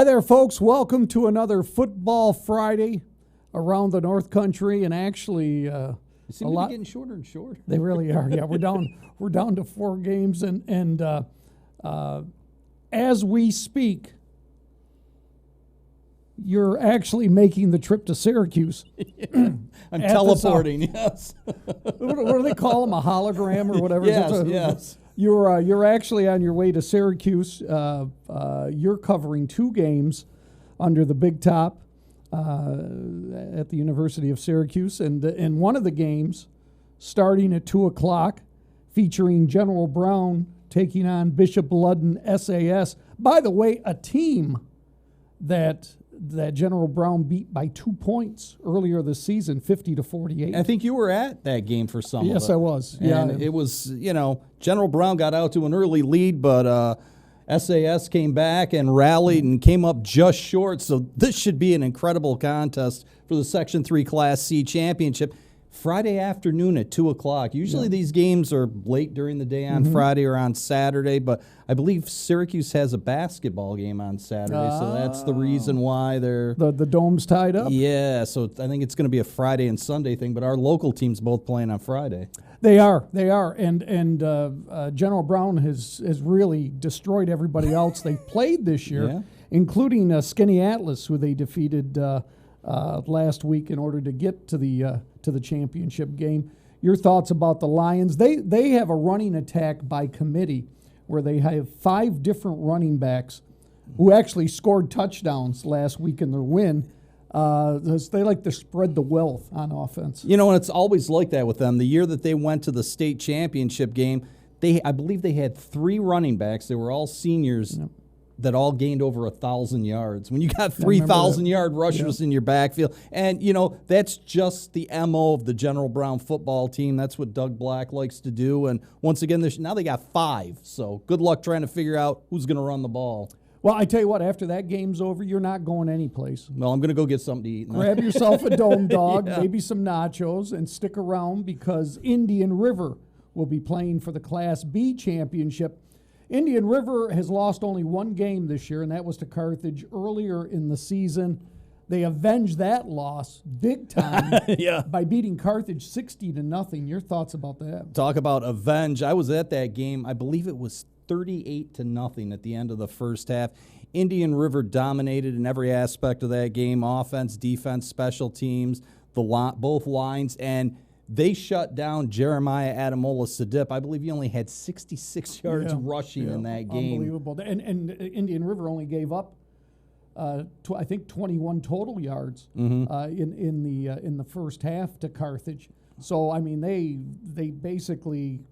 Hi there, folks. Welcome to another Football Friday around the North Country, and actually, They seem to be getting shorter and shorter. They really are. Yeah, we're down to 4 games, and as we speak, you're actually making the trip to Syracuse. I'm teleporting. Yes. What do they call them? A hologram or whatever? Yes. You're actually on your way to Syracuse. You're covering 2 games under the big top at the University of Syracuse, and one of the games starting at 2:00, featuring General Brown taking on Bishop Ludden SAS. By the way, a team that General Brown beat by 2 points earlier this season, 50-48. I think you were at that game for some of it. Yes, I was. And it was, General Brown got out to an early lead, but SAS came back and rallied and came up just short. So this should be an incredible contest for the Section 3 Class C championship. Friday afternoon at 2:00. Usually these games are late during the day on Friday or on Saturday, but I believe Syracuse has a basketball game on Saturday, so that's the reason why they're... The dome's tied up? Yeah, so I think it's going to be a Friday and Sunday thing, but our local team's both playing on Friday. They are, and General Brown has really destroyed everybody else they played this year, including Skinny Atlas, who they defeated last week in order to get to the championship game. Your thoughts about the Lions? They have a running attack by committee where they have 5 different running backs who actually scored touchdowns last week in their win. They like to spread the wealth on offense. And it's always like that with them. The year that they went to the state championship game, I believe they had 3 running backs. They were all seniors. Yep. That all gained over 1,000 yards. When you got 3,000-yard rushers in your backfield, and that's just the MO of the General Brown football team. That's what Doug Black likes to do. And once again, now they got 5. So good luck trying to figure out who's going to run the ball. Well, I tell you what, after that game's over, you're not going anyplace. Well, I'm going to go get something to eat. Grab yourself a dome dog, maybe some nachos, and stick around because Indian River will be playing for the Class B championship. Indian River has lost only 1 game this year, and that was to Carthage earlier in the season. They avenged that loss big time by beating Carthage 60-0. Your thoughts about that? Talk about avenge. I was at that game. I believe it was 38-0 at the end of the first half. Indian River dominated in every aspect of that game: offense, defense, special teams, both lines, and they shut down Jeremiah Adamola Sadip. I believe he only had 66 yards rushing in that game. Unbelievable. And Indian River only gave up, I think, 21 total yards in the first half to Carthage. So, I mean, they basically,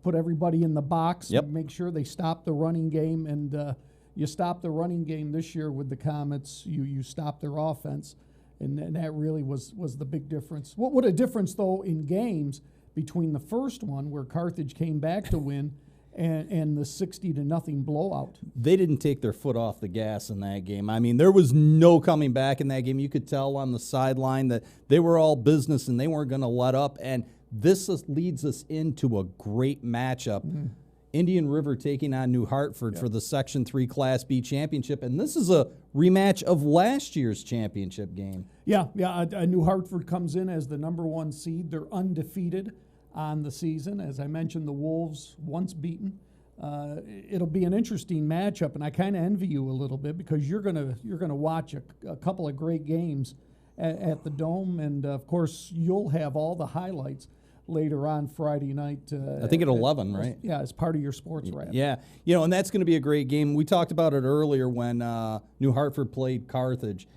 put everybody in the box and make sure they stop the running game. And you stop the running game this year with the Comets, you stop their offense. And that really was the big difference. What a difference, though, in games between the first one, where Carthage came back to win, and the 60-0 blowout. They didn't take their foot off the gas in that game. I mean, there was no coming back in that game. You could tell on the sideline that they were all business and they weren't going to let up. And this leads us into a great matchup. Mm-hmm. Indian River taking on New Hartford for the Section 3 Class B championship. And this is a rematch of last year's championship game. New Hartford comes in as the number 1 seed. They're undefeated on the season. As I mentioned, the Wolves once beaten. It'll be an interesting matchup, and I kind of envy you a little bit because you're gonna watch a couple of great games at the Dome, and of course you'll have all the highlights later on Friday night. I think at 11, right? Yeah, as part of your sports wrap. Yeah, and that's going to be a great game. We talked about it earlier when New Hartford played Carthage.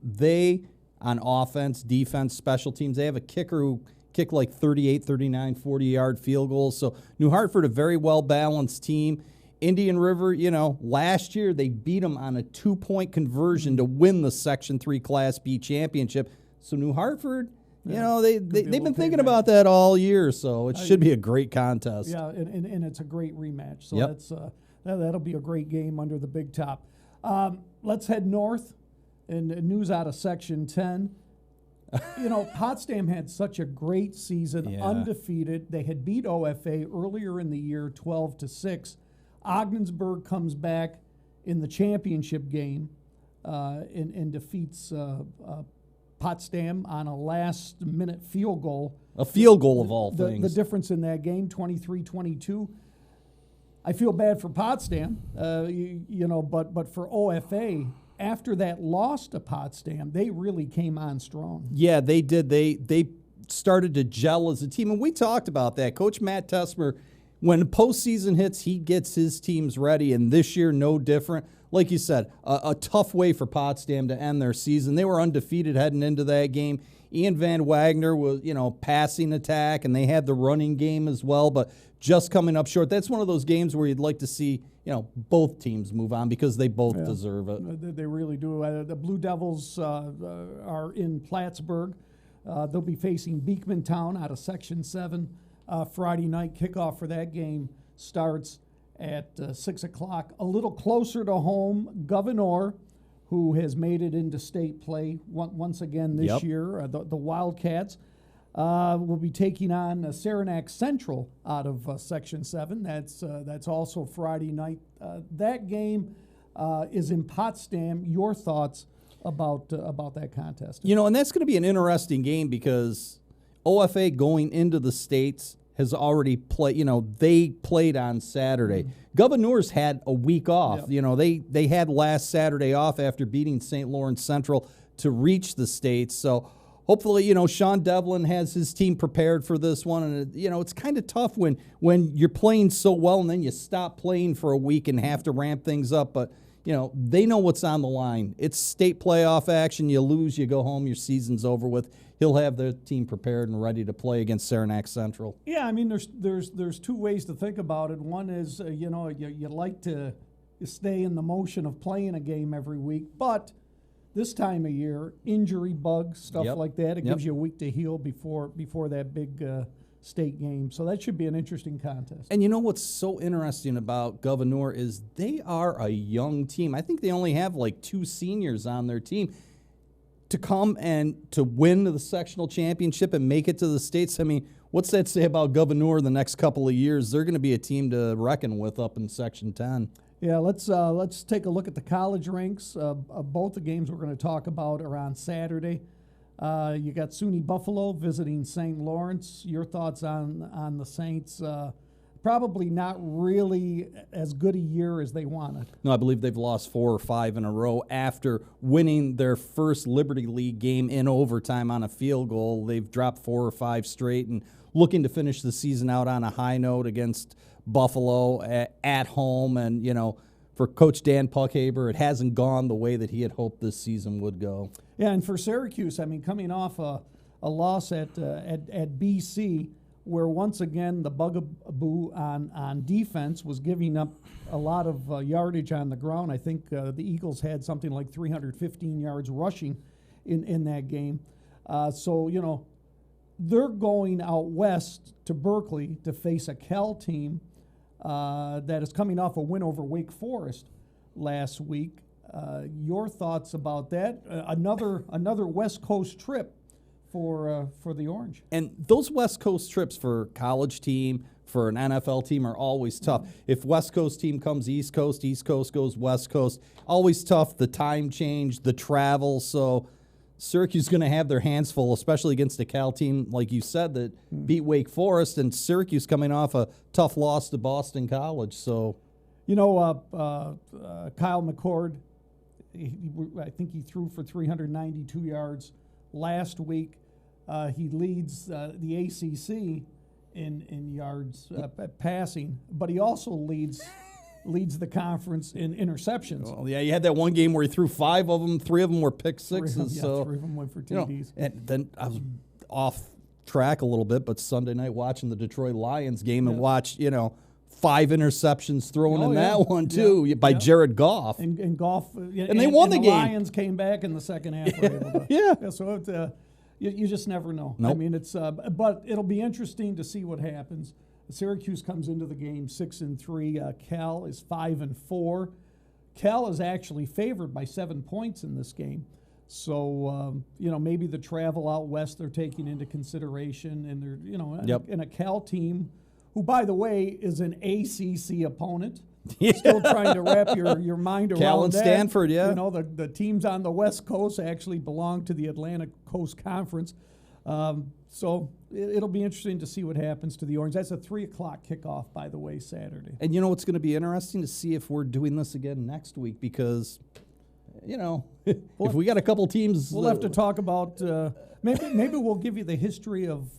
They, on offense, defense, special teams, they have a kicker who kicked like 38, 39, 40-yard field goals. So New Hartford, a very well-balanced team. Indian River, last year they beat them on a 2-point conversion to win the Section 3 Class B championship. So New Hartford... they've been thinking about that all year, so it should be a great contest. Yeah, and it's a great rematch. So that'll be a great game under the big top. Let's head north, and news out of Section 10. Potsdam had such a great season, undefeated. They had beat OFA earlier in the year, 12-6. Ogdensburg comes back in the championship game and defeats Potsdam on a last-minute field goal. A field goal of all things. The difference in that game, 23-22. I feel bad for Potsdam, but for OFA, after that loss to Potsdam, they really came on strong. Yeah, they did. They started to gel as a team, and we talked about that. Coach Matt Tessmer, when postseason hits, he gets his teams ready, and this year, no different. Like you said, a tough way for Potsdam to end their season. They were undefeated heading into that game. Ian Van Wagner was, passing attack, and they had the running game as well, but just coming up short. That's one of those games where you'd like to see, both teams move on because they both deserve it. They really do. The Blue Devils are in Plattsburgh. They'll be facing Beekmantown out of Section 7 Friday night. Kickoff for that game starts at 6 o'clock. A little closer to home, Governor, who has made it into state play once again this year. The Wildcats will be taking on Saranac Central out of Section 7. That's also Friday night. That game is in Potsdam. Your thoughts about that contest? And that's going to be an interesting game because OFA going into the States has already played, they played on Saturday. Governor's had a week off. They had last Saturday off after beating St. Lawrence Central to reach the States. So hopefully, Sean Devlin has his team prepared for this one. And, it's kind of tough when you're playing so well and then you stop playing for a week and have to ramp things up. But, they know what's on the line. It's state playoff action. You lose, you go home, your season's over with. He'll have their team prepared and ready to play against Saranac Central. Yeah, I mean, there's two ways to think about it. One is, you like to stay in the motion of playing a game every week, but this time of year, injury bugs, stuff like that, it gives you a week to heal before that big state game. So that should be an interesting contest. And what's so interesting about Governor is they are a young team. I think they only have like 2 seniors on their team. To come and to win the sectional championship and make it to the States, I mean, what's that say about Governor the next couple of years? They're going to be a team to reckon with up in Section 10. Yeah, let's take a look at the college ranks. Both the games we're going to talk about are on Saturday. You got SUNY Buffalo visiting St. Lawrence. Your thoughts on the Saints? Probably not really as good a year as they wanted. No, I believe they've lost 4 or 5 in a row after winning their first Liberty League game in overtime on a field goal. They've dropped 4 or 5 straight and looking to finish the season out on a high note against Buffalo at home. And, for Coach Dan Puckhaber, it hasn't gone the way that he had hoped this season would go. Yeah, and for Syracuse, I mean, coming off a loss at BC, where once again the bugaboo on defense was giving up a lot of yardage on the ground. I think the Eagles had something like 315 yards rushing in that game. So, they're going out west to Berkeley to face a Cal team that is coming off a win over Wake Forest last week. Your thoughts about that? Another West Coast trip for the Orange. And those West Coast trips for college team, for an NFL team are always tough. If West Coast team comes East Coast goes West Coast, always tough. The time change, the travel. So Syracuse is going to have their hands full, especially against a Cal team, like you said, that beat Wake Forest, and Syracuse coming off a tough loss to Boston College. So, Kyle McCord, I think he threw for 392 yards last week. He leads the ACC in yards passing, but he also leads the conference in interceptions. Well, yeah, you had that one game where he threw 5 of them, 3 of them were pick sixes. 3 of them went for TDs. And then I was off track a little bit, but Sunday night watching the Detroit Lions game and watched, 5 interceptions thrown in that one too by Jared Goff. And Goff, and they won the game. Lions came back in the second half. So you just never know. Nope. I mean, it's but it'll be interesting to see what happens. Syracuse comes into the game 6-3. Cal is 5-4. Cal is actually favored by 7 points in this game. So maybe the travel out west they're taking into consideration, and they're in a Cal team who, by the way, is an ACC opponent. Still trying to wrap your mind around Cal and that. Stanford, yeah. You know, the teams on the West Coast actually belong to the Atlantic Coast Conference. So it'll be interesting to see what happens to the Orange. That's a 3 o'clock kickoff, by the way, Saturday. And you know what's going to be interesting to see if we're doing this again next week because, you know, if we got a couple teams. We'll have to talk about, maybe we'll give you the history of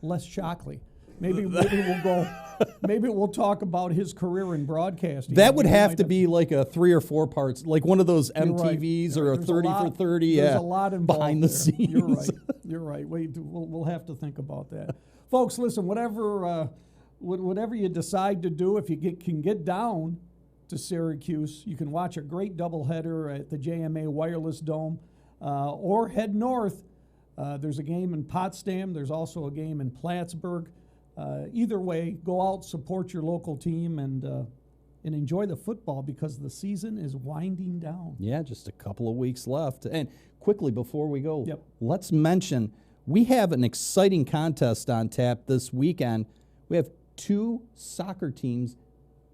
Les Shockley. Maybe we'll talk about his career in broadcasting. That would have to be like a 3 or 4 parts, like one of those MTVs or a 30 for 30. There's a lot involved behind the there. scenes. You're right. We'll have to think about that. Folks, listen, whatever you decide to do, if you can get down to Syracuse, you can watch a great doubleheader at the JMA Wireless Dome, or head north. There's a game in Potsdam. There's also a game in Plattsburgh. Either way, go out, support your local team, and enjoy the football because the season is winding down. Yeah, just a couple of weeks left. And quickly before we go, Yep. let's mention we have an exciting contest on tap this weekend. We have 2 soccer teams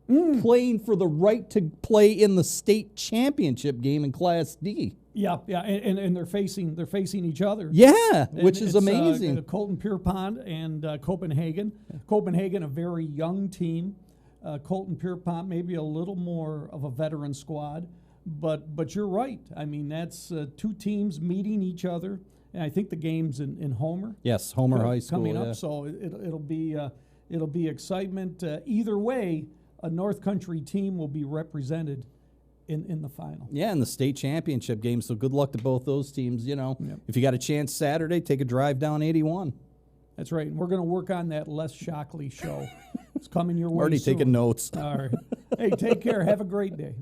playing for the right to play in the state championship game in Class D. Yeah, and they're facing each other. Yeah, And which is it's, amazing. Colton Pierpont and Copenhagen. Copenhagen, a very young team. Colton Pierpont, maybe a little more of a veteran squad, but you're right. I mean, that's 2 teams meeting each other, and I think the game's in Homer. Yes, Homer High School coming yeah. up, so it'll be excitement. Either way, a North Country team will be represented in the final. Yeah, in the state championship game. So good luck to both those teams. You know, Yep. if you got a chance Saturday, take a drive down 81. That's right. And we're going to work on that Les Shockley show. It's coming your way Already soon. taking notes. All right. Hey, take care. Have a great day.